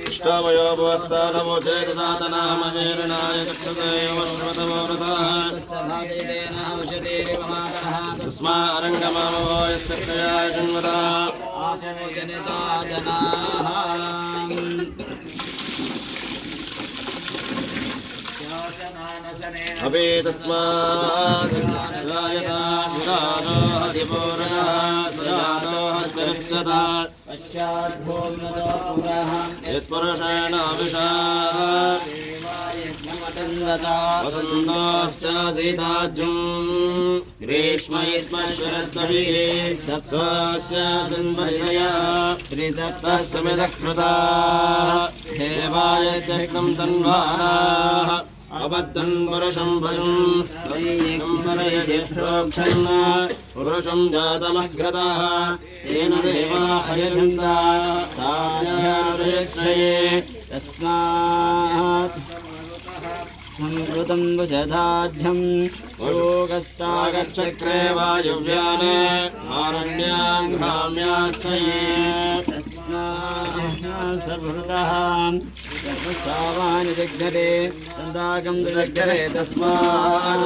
इष्टावयोपवस्थानमोचेतदातनामहेरणाय तस्मारङ्गमामवो यस्य क्षयाय जन्मदा अभि तस्मात् यत्पुरुषेण वसन्तोऽस्य सीताज्युम् ग्रीष्मयित्मशरद्भिः तत्सस्य संवरिणया त्रिसप्तः समिधः कृताः देवाय चक्रं तन्वाः अबद्धन् पुरुषं पशुम् परयजिप्रोक्षन् पुरुषं जातमग्रतः तेन देवा अयजन्ता तायानुरेक्षये तस्मात् संवृतं वशदाढ्यं शोकस्तागच्छक्रे वायुव्याने आरण्याङ्घ्राम्याश्चये तस्मात् सर्वसावानि जग्नरे सन्दाकं जग्नरे तस्मात्